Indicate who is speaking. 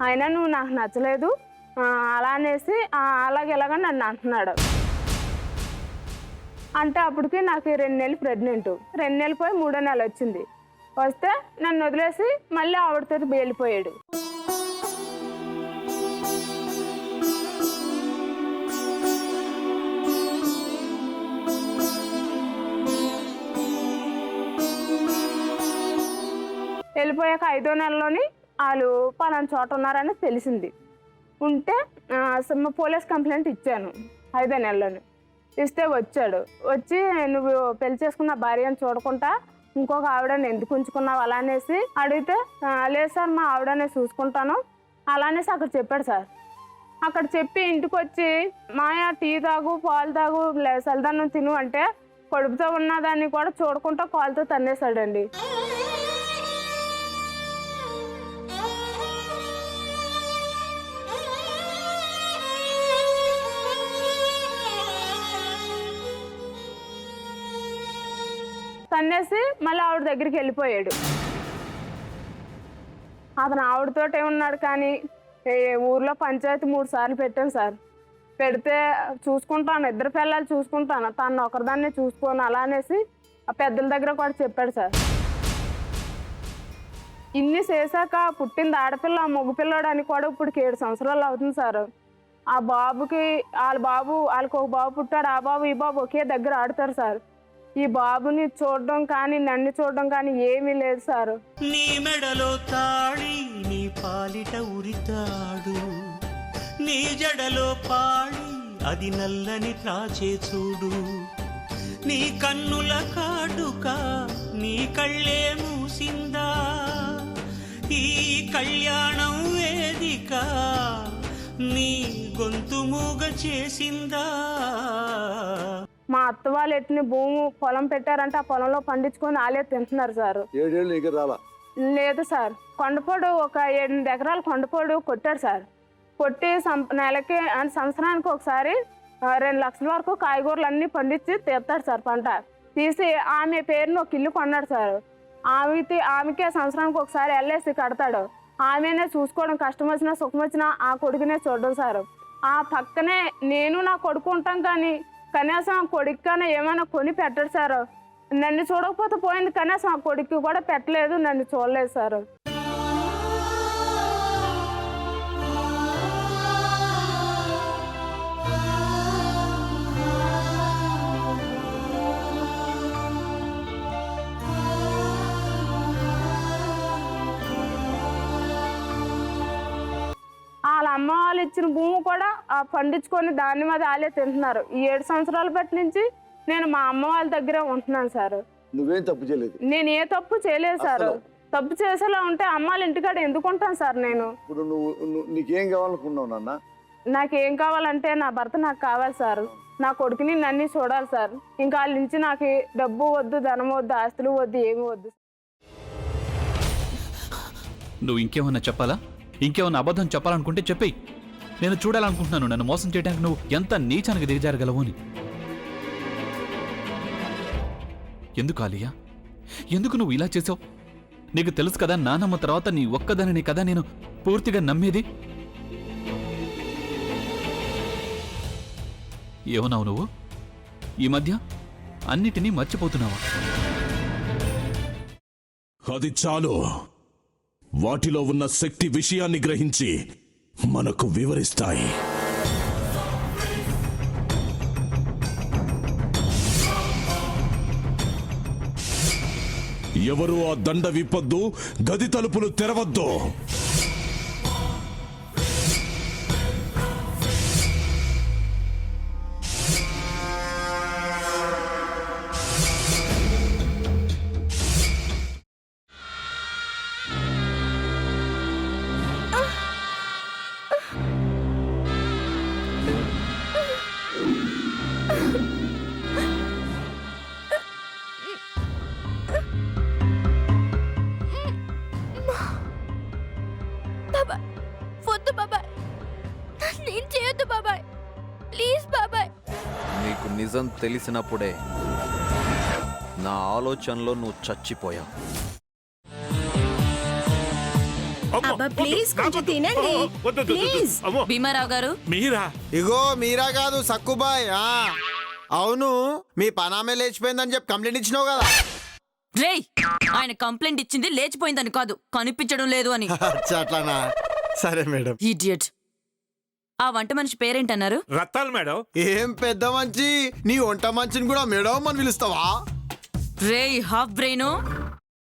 Speaker 1: అయినా నువ్వు నాకు నచ్చలేదు అలా అనేసి అలాగ నన్ను అంటున్నాడు. అంటే అప్పటికి నాకు 2 నెలలు ప్రెగ్నెంట్. 2 నెలలు పోయి 3వ నెల వచ్చింది. వస్తే నన్ను వదిలేసి మళ్ళీ ఆవిడతో వెళ్ళిపోయాడు. వెళ్ళిపోయాక 5వ నెలలోని వాళ్ళు పలానా చోట ఉన్నారని తెలిసింది. ఉంటే పోలీస్ కంప్లైంట్ ఇచ్చాను 5వ నెలలోని. ఇస్తే వచ్చాడు. వచ్చి నువ్వు పెళ్లి చేసుకున్న భార్యను చూడకుండా ఇంకొక ఆవిడని ఎందుకు ఉంచుకున్నావు అలా అనేసి అడిగితే, లేదు సార్ మా ఆవిడనే చూసుకుంటాను అలా అనేసి అక్కడ చెప్పాడు సార్. అక్కడ చెప్పి ఇంటికి వచ్చి మాయా టీ తాగు పాలు తాగు చల్లదన్నం తిను అంటే కడుపుతో ఉన్నదాన్ని కూడా చూడకుండా కాలుతో తన్నేశాడండి. తన్నేసి మళ్ళీ ఆవిడ దగ్గరికి వెళ్ళిపోయాడు. అతను ఆవిడతోటే ఉన్నాడు. కానీ ఊర్లో పంచాయతీ 3 సార్లు పెట్టాను సార్. పెడితే చూసుకుంటాను, 2 పిల్లలు చూసుకుంటాను, తను ఒకరిదాన్నే చూసుకోను అలా అనేసి ఆ పెద్దల దగ్గర కూడా చెప్పాడు సార్. ఇన్ని చేశాక పుట్టింది ఆడపిల్ల మగ పిల్లాడు అని కూడా ఇప్పుడు 7 సంవత్సరాలు అవుతుంది సార్. ఆ బాబుకి వాళ్ళకి ఒక బాబు పుట్టాడు. ఆ బాబు ఈ బాబు ఒకే దగ్గర ఆడుతారు సార్. ఈ బాబుని చూడడం కానీ నన్ను చూడడం కానీ ఏమీ లేదు సార్.
Speaker 2: నీ మెడలో తాళి నీ పాలిట ఉరితాడు, నీ జడలో పాడి అది నల్లని త్రాచే చూడు, నీ కన్నుల కాటుక నీ కళ్ళే మూసిందా, ఈ కళ్యాణం వేదిక నీ గొంతు మూగ చేసిందా.
Speaker 1: మా అత్త వాళ్ళు ఎట్టిన భూమి పొలం పెట్టారంటే ఆ పొలంలో పండించుకొని వాళ్ళే తింటున్నారు సార్.
Speaker 3: 7 ఏళ్ళు ఇంకా రాలా?
Speaker 1: లేదు సార్. కొండపోడు ఒక 8 ఎకరాల కొండపోడు కొట్టాడు సార్. కొట్టి నెలకి అంటే సంవత్సరానికి ఒకసారి 2 లక్షల వరకు కాయగూరలు అన్నీ పండించి తీస్తాడు సార్. పంట తీసి ఆమె పేరుని ఒక ఇల్లు కొన్నాడు సార్. ఆమెకే సంవత్సరానికి ఒకసారి ఎల్ఐసి కడతాడు. ఆమెనే చూసుకోవడం, కష్టం వచ్చినా సుఖం వచ్చినా ఆ కొడుకునే చూడడం సార్. ఆ పక్కనే నేను నా కొడుకు ఉంటాం కానీ కనీసం ఆ కొడుకునే ఏమైనా కొని పెట్టడు సార్. నన్ను చూడకపోతే పోయింది, కనీసం ఆ కొడుకు కూడా పెట్టలేదు, నన్ను చూడలేదు సార్. వాళ్ళ అమ్మ వాళ్ళు ఇచ్చిన భూమి కూడా పండించుకొని దాని మీద వాళ్ళే తింటున్నారు. ఈ 7 సంవత్సరాల బట్టి నుంచి నేను మా అమ్మ వాళ్ళ దగ్గరే ఉంటున్నాను సార్.
Speaker 3: నువ్వేం తప్పు చేయలేదు?
Speaker 1: నేను ఏ తప్పు చేయలేదు సార్. తప్పు చేసేలా ఉంటే అమ్మాళ్ళ ఇంటికాడ ఎందుకు ఉంటాను సార్ నేను?
Speaker 3: ఇప్పుడు నీకేం కావాలనుకున్నావు నాన్న?
Speaker 1: నాకేం కావాలంటే నా భర్త నాకు కావాలి సార్. నా కొడుకుని నన్ను చూడాలి సార్. ఇంకా వాళ్ళ నుంచి నాకు డబ్బు వద్దు, ధనం వద్దు, ఆస్తులు వద్దు, ఏమి వద్దు.
Speaker 4: నువ్వు ఇంకేమన్నా చెప్పాలా? ఇంకేమన్నా అబద్ధం చెప్పాలనుకుంటే చెప్పేయి. నేను చూడాలనుకుంటున్నాను నన్ను మోసం చేయడానికి నువ్వు ఎంత నీచానికి దిగజారగలవు అని. ఎందుకు ఆలియా, ఎందుకు నువ్వు ఇలా చేసావు? నీకు తెలుసు కదా నానమ్మ తర్వాత నీ ఒక్కదానిని కదా నేను పూర్తిగా నమ్మేది. ఏమన్నావు నువ్వు? ఈ మధ్య అన్నిటినీ మర్చిపోతున్నావా?
Speaker 5: అది చాలు. వాటిలో ఉన్న శక్తి విషయాన్ని గ్రహించి మనకు వివరిస్తాయి. ఎవరు ఆ దండ విప్పొద్దు, గది తలుపులు తెరవద్దు.
Speaker 6: నీకు నిజం తెలిసినప్పుడే నా ఆలోచనలో నువ్వు చచ్చిపోయావు.
Speaker 7: అబ్బా ప్లీజ్ కొంచెం తినండి ప్లీజ్.
Speaker 8: భీమారావు గారు
Speaker 9: మీరా?
Speaker 10: ఇగో మీరా కాదు సక్కుబాయ్. అవును, మీ పనామే లేచిపోయిందని చెప్పి కంప్లైంట్ ఇచ్చినావు కదా.
Speaker 8: రేయ్, ఆయన కంప్లైంట్ ఇచ్చింది లేచిపోయిందని కాదు, కనిపించడం లేదు అని.
Speaker 10: అట్లానా? సరే మేడం.
Speaker 8: ఇడియట్. ఆ వంట మనిషి పేరేంటన్నారు?
Speaker 9: రత్తాలు మేడం.
Speaker 10: ఏం పెద్ద మంచి, నీ వంట మంచిని కూడా మేడం అని పిలుస్తావా?
Speaker 8: రేయ్ హాఫ్ బ్రెయిన్,